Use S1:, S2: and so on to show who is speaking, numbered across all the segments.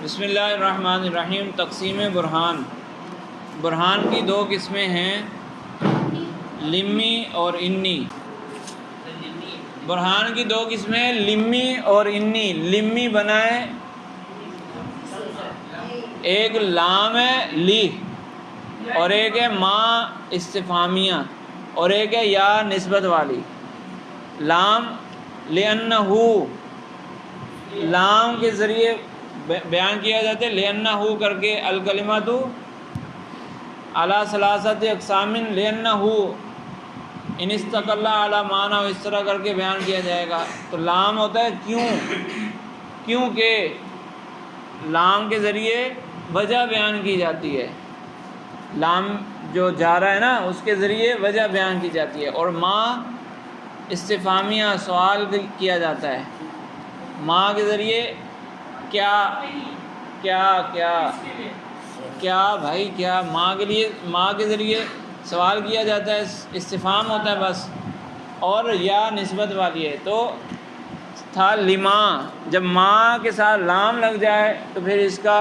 S1: بسم اللہ الرحمن الرحیم۔ تقسیم برہان۔ برہان کی دو قسمیں ہیں، لمی اور انی۔ برہان کی دو قسمیں لمی اور انی۔ لمی بنائے، ایک لام ہے لی، اور ایک ہے ما استفہامیہ، اور ایک ہے یا نسبت والی۔ لام لِأَنَّهُ، لام کے ذریعے بیان کیا جاتا ہے، لِأَنَّهُ کر کے الکلمۃ علی ثلاثۃ اقسام، لِأَنَّهُ ان استقل علی معنی، اس طرح کر کے بیان کیا جائے گا۔ تو لام ہوتا ہے کیوں، کیونکہ لام کے ذریعے وجہ بیان کی جاتی ہے۔ لام جو جا رہا ہے نا، اس کے ذریعے وجہ بیان کی جاتی ہے۔ اور ما استفہامیہ، سوال کیا جاتا ہے۔ ما کے ذریعے کیا کیا کیا کیا بھائی کیا، ماں کے ذریعے سوال کیا جاتا ہے، استفہام ہوتا ہے بس، اور یا نسبت والی ہے۔ تو تھا لما، جب ماں کے ساتھ لام لگ جائے تو پھر اس کا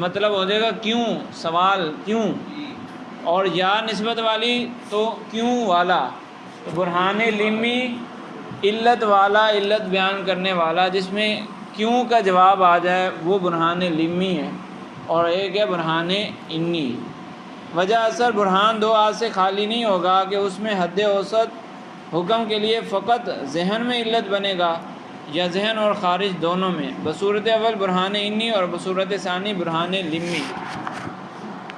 S1: مطلب ہو جائے گا کیوں، سوال کیوں، اور یا نسبت والی تو کیوں والا۔ تو برہان لمی علت والا، علت بیان کرنے والا، جس میں کیوں کا جواب آ جائے، وہ برہان لمی ہے۔ اور ایک ہے برہان انی۔ وجہ اثر برہان دو آج سے خالی نہیں ہوگا کہ اس میں حد اوسط حکم کے لیے فقط ذہن میں علت بنے گا، یا ذہن اور خارج دونوں میں، بصورت اول برہان انی اور بصورت ثانی برہان لمی۔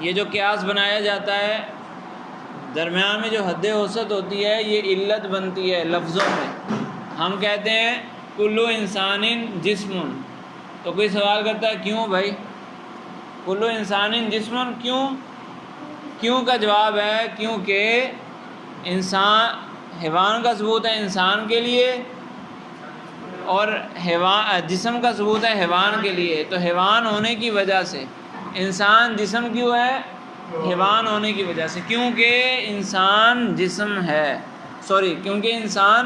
S1: یہ جو قیاس بنایا جاتا ہے، درمیان میں جو حد اوسط ہوتی ہے، یہ علت بنتی ہے لفظوں میں۔ ہم کہتے ہیں کلو انسان جسم، تو کوئی سوال کرتا ہے کیوں بھائی، کلو انسان جسم کیوں کا جواب ہے کیونکہ انسان، حیوان کا ثبوت ہے انسان کے لیے، اور جسم کا ثبوت ہے حیوان کے لیے۔ تو حیوان ہونے کی وجہ سے انسان جسم کیوں ہے، حیوان ہونے کی وجہ سے، کیونکہ انسان جسم ہے، کیونکہ انسان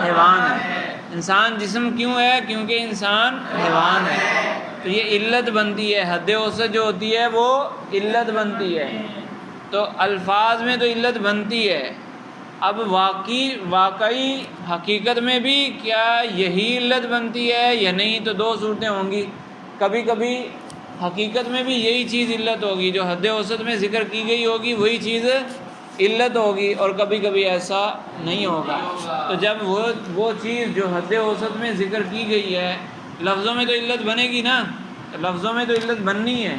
S1: حیوان ہے۔ انسان جسم کیوں ہے، کیونکہ انسان حیوان ہے۔ تو یہ علت بنتی ہے، حد اوسط جو ہوتی ہے وہ علت بنتی ہے۔ تو الفاظ میں تو علت بنتی ہے، اب واقعی حقیقت میں بھی کیا یہی علت بنتی ہے یا نہیں، تو دو صورتیں ہوں گی۔ کبھی کبھی حقیقت میں بھی یہی چیز علت ہوگی، جو حد اوسط میں ذکر کی گئی ہوگی وہی چیز علت ہوگی، اور کبھی کبھی ایسا نہیں ہوگا۔ تو جب وہ چیز جو حد اوسط میں ذکر کی گئی ہے، لفظوں میں تو علت بنے گی نا، لفظوں میں تو علت بننی ہے،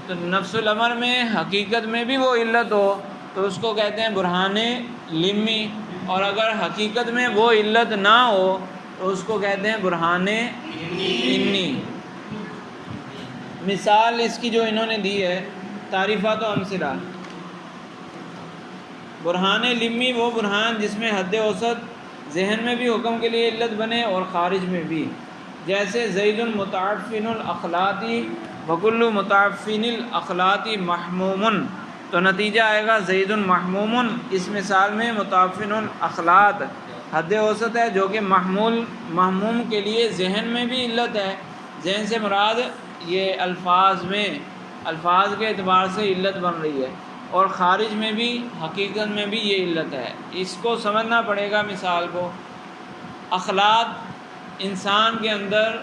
S1: تو نفس الامر میں حقیقت میں بھی وہ علت ہو تو اس کو کہتے ہیں برہان لمی، اور اگر حقیقت میں وہ علت نہ ہو تو اس کو کہتے ہیں برہان انی۔ مثال اس کی جو انہوں نے دی ہے، تعریفات و امثلہ۔ برہان لمی وہ برہان جس میں حد اوسط ذہن میں بھی حکم کے لیے علت بنے اور خارج میں بھی، جیسے زید متعفن الاخلاطی وکل متعفن الاخلاطی محموم، تو نتیجہ آئے گا زید محموم۔ اس مثال میں متعفن الاخلاط حد اوسط ہے، جو کہ محموم کے لیے ذہن میں بھی علت ہے۔ ذہن سے مراد یہ الفاظ کے اعتبار سے علت بن رہی ہے، اور خارج میں بھی حقیقت میں بھی یہ علت ہے۔ اس کو سمجھنا پڑے گا مثال کو۔ اخلاط انسان کے اندر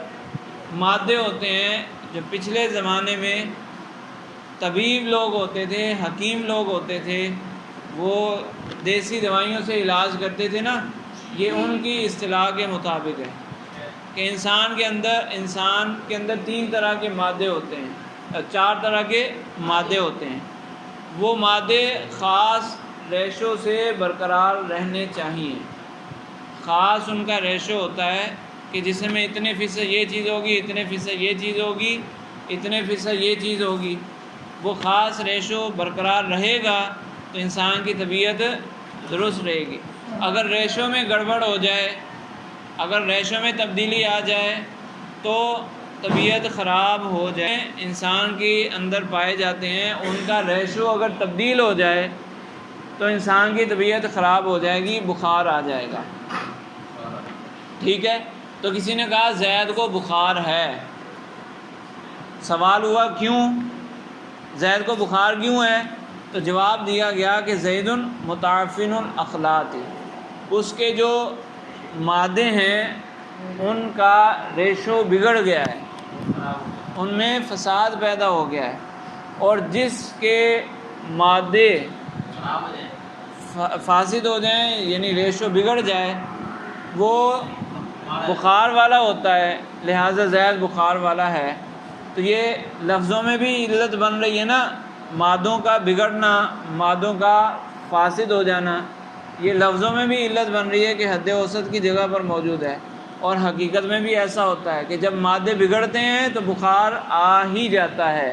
S1: مادے ہوتے ہیں، جو پچھلے زمانے میں طبیب لوگ ہوتے تھے، حکیم لوگ ہوتے تھے، وہ دیسی دوائیوں سے علاج کرتے تھے نا، یہ ان کی اصطلاح کے مطابق ہے کہ انسان کے اندر 3 طرح کے مادے ہوتے ہیں، 4 طرح کے مادے ہوتے ہیں۔ وہ مادے خاص ریشو سے برقرار رہنے چاہیے۔ خاص ان کا ریشو ہوتا ہے کہ جسم میں اتنے فیصد یہ چیز ہوگی، اتنے فیصد یہ چیز ہوگی، اتنے فیصد یہ چیز ہوگی۔ وہ خاص ریشو برقرار رہے گا تو انسان کی طبیعت درست رہے گی۔ اگر ریشو میں گڑبڑ ہو جائے، اگر ریشو میں تبدیلی آ جائے تو طبیعت خراب ہو جائے۔ انسان کے اندر پائے جاتے ہیں، ان کا ریشو اگر تبدیل ہو جائے تو انسان کی طبیعت خراب ہو جائے گی، بخار آ جائے گا۔ ٹھیک ہے، تو کسی نے کہا زید کو بخار ہے، سوال ہوا کیوں زید کو بخار کیوں ہے؟ تو جواب دیا گیا کہ زید متعفن الاخلاط، اس کے جو مادے ہیں ان کا ریشو بگڑ گیا ہے، ان میں فساد پیدا ہو گیا ہے، اور جس کے مادے فاسد ہو جائیں یعنی ریشو بگڑ جائے وہ بخار والا ہوتا ہے، لہٰذا زید بخار والا ہے۔ تو یہ لفظوں میں بھی علت بن رہی ہے نا، مادوں کا بگڑنا، مادوں کا فاسد ہو جانا، یہ لفظوں میں بھی علت بن رہی ہے کہ حد اوسط کی جگہ پر موجود ہے، اور حقیقت میں بھی ایسا ہوتا ہے کہ جب مادے بگڑتے ہیں تو بخار آ ہی جاتا ہے۔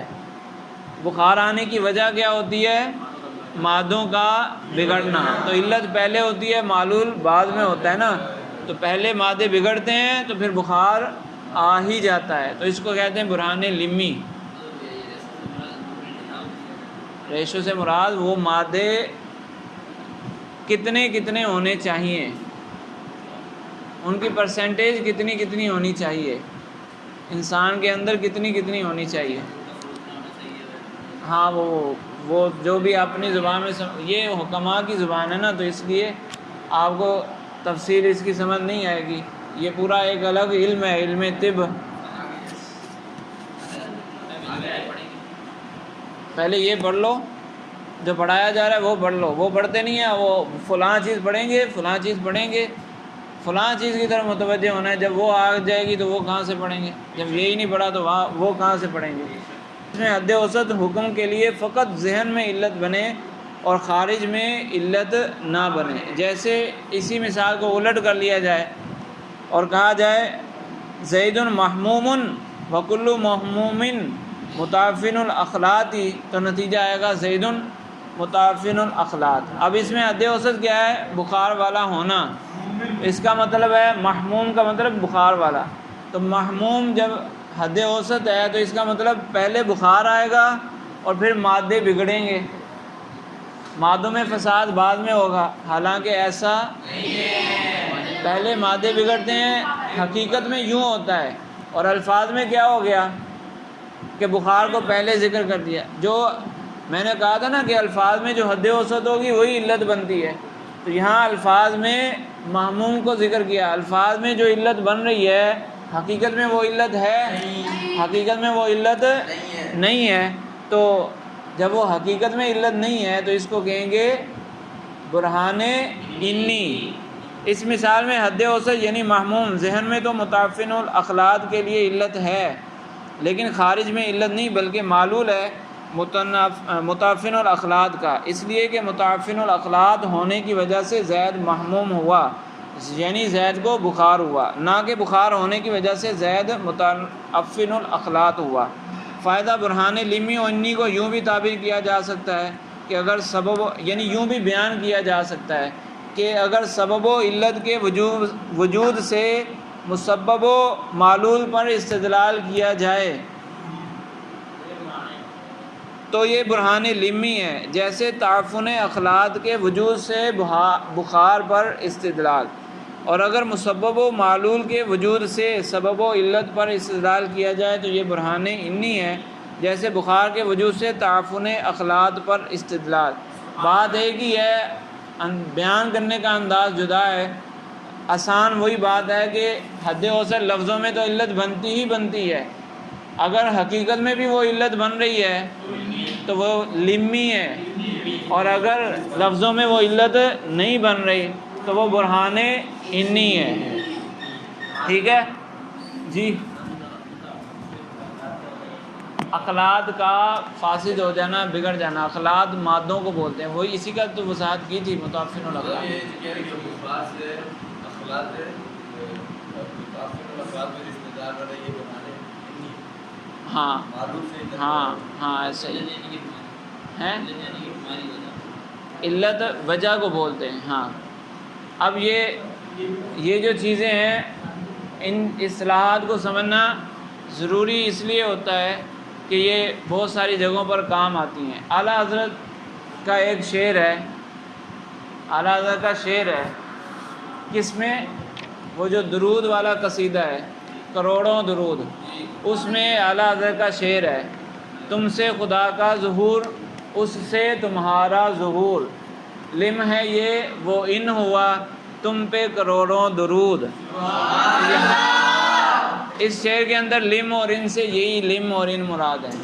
S1: بخار آنے کی وجہ کیا ہوتی ہے؟ مادوں کا بگڑنا۔ تو علت پہلے ہوتی ہے، معلول بعد میں ہوتا ہے نا، تو پہلے مادے بگڑتے ہیں تو پھر بخار آ ہی جاتا ہے، تو اس کو کہتے ہیں برہان لمی۔ ریشو سے مراد وہ مادے کتنے کتنے ہونے چاہیے، ان کی پرسنٹیج کتنی کتنی ہونی چاہیے، انسان کے اندر کتنی کتنی ہونی چاہیے۔ ہاں وہ جو بھی اپنی زبان میں یہ حکماء کی زبان ہے نا، تو اس لیے آپ کو تفصیل اس کی سمجھ نہیں آئے گی، یہ پورا ایک الگ علم ہے، علم طب۔ پہلے یہ پڑھ لو جو پڑھایا جا رہا ہے، وہ پڑھ لو، وہ پڑھتے نہیں ہیں، وہ فلاں چیز پڑھیں گے، فلاں چیز پڑھیں گے، فلاں چیز کی طرف متوجہ ہونا ہے، جب وہ آ جائے گی تو وہ کہاں سے پڑھیں گے، جب یہی نہیں پڑھا تو وہ کہاں سے پڑھیں گے۔ اس میں حد اوسط حکم کے لیے فقط ذہن میں علت بنے اور خارج میں علت نہ بنے۔ جیسے اسی مثال کو الٹ کر لیا جائے اور کہا جائے زید محموم وکل محموم متعفن الاخلاط، تو نتیجہ آئے گا زید متعفن الاخلاط۔ اب اس میں حد اوسط کیا ہے؟ بخار والا ہونا، اس کا مطلب ہے محموم کا مطلب بخار والا، تو محموم جب حد اوسط ہے تو اس کا مطلب پہلے بخار آئے گا اور پھر مادے بگڑیں گے، مادوں میں فساد بعد میں ہوگا، حالانکہ ایسا پہلے مادے بگڑتے ہیں، حقیقت میں یوں ہوتا ہے، اور الفاظ میں کیا ہو گیا کہ بخار کو پہلے ذکر کر دیا۔ جو میں نے کہا تھا نا کہ الفاظ میں جو حد اوسط ہوگی وہی علت بنتی ہے، تو یہاں الفاظ میں محموم کو ذکر کیا، الفاظ میں جو علت بن رہی ہے حقیقت میں وہ علت ہے، حقیقت میں وہ علت نہیں ہے، تو جب وہ حقیقت میں علت نہیں ہے تو اس کو کہیں گے برہان انی۔ اس مثال میں حد اوسط یعنی محموم ذہن میں تو متعفن الاخلاط کے لیے علت ہے، لیکن خارج میں علت نہیں بلکہ معلول ہے متعفن الاخلاط کا، اس لیے کہ متعفن الاخلاط ہونے کی وجہ سے زید محموم ہوا، یعنی زید کو بخار ہوا، نہ کہ بخار ہونے کی وجہ سے زید متعفن الاخلاط ہوا۔ فائدہ برہان لمی و انی کو یوں بھی تعبیر کیا جا سکتا ہے کہ اگر سبب یعنی یوں بھی بیان کیا جا سکتا ہے کہ اگر سبب و علت کے وجود سے مسبب و معلول پر استدلال کیا جائے تو یہ برہان لمی ہے، جیسے تعفن اخلاط کے وجود سے بخار پر استدلال، اور اگر مسبب و معلول کے وجود سے سبب و علت پر استدلال کیا جائے تو یہ برہان انی ہے، جیسے بخار کے وجود سے تعفن اخلاط پر استدلال۔ بات ایک ہی ہے، بیان کرنے کا انداز جدا ہے۔ آسان وہی بات ہے کہ حد اوسط لفظوں میں تو علت بنتی ہی بنتی ہے، اگر حقیقت میں بھی وہ علت بن رہی ہے تو وہ لمی ہے، اور اگر لفظوں میں وہ علت نہیں بن رہی تو وہ برہان انی ہے۔ ٹھیک ہے جی۔ اخلاط کا فاسد ہو جانا، بگڑ جانا، اخلاط مادوں کو بولتے ہیں، وہی اسی کا تو وضاحت کی تھی متعفن الاخلاط۔ ہاں ہاں ہاں ایسے ہی ہیں، علت وجہ کو بولتے ہیں۔ ہاں اب یہ جو چیزیں ہیں ان اصطلاحات کو سمجھنا ضروری اس لیے ہوتا ہے کہ یہ بہت ساری جگہوں پر کام آتی ہیں۔ اعلیٰ حضرت کا ایک شعر ہے، اعلیٰ حضرت کا شعر ہے، کس میں؟ وہ جو درود والا قصیدہ ہے، کروڑوں درود، اس میں اعلیٰ حضرت کا شعر ہے، تم سے خدا کا ظہور، اس سے تمہارا ظہور، لم ہے یہ وہ ان ہوا، تم پہ کروڑوں درود۔ اس شعر کے اندر لم اور ان سے یہی لم اور ان مراد ہیں۔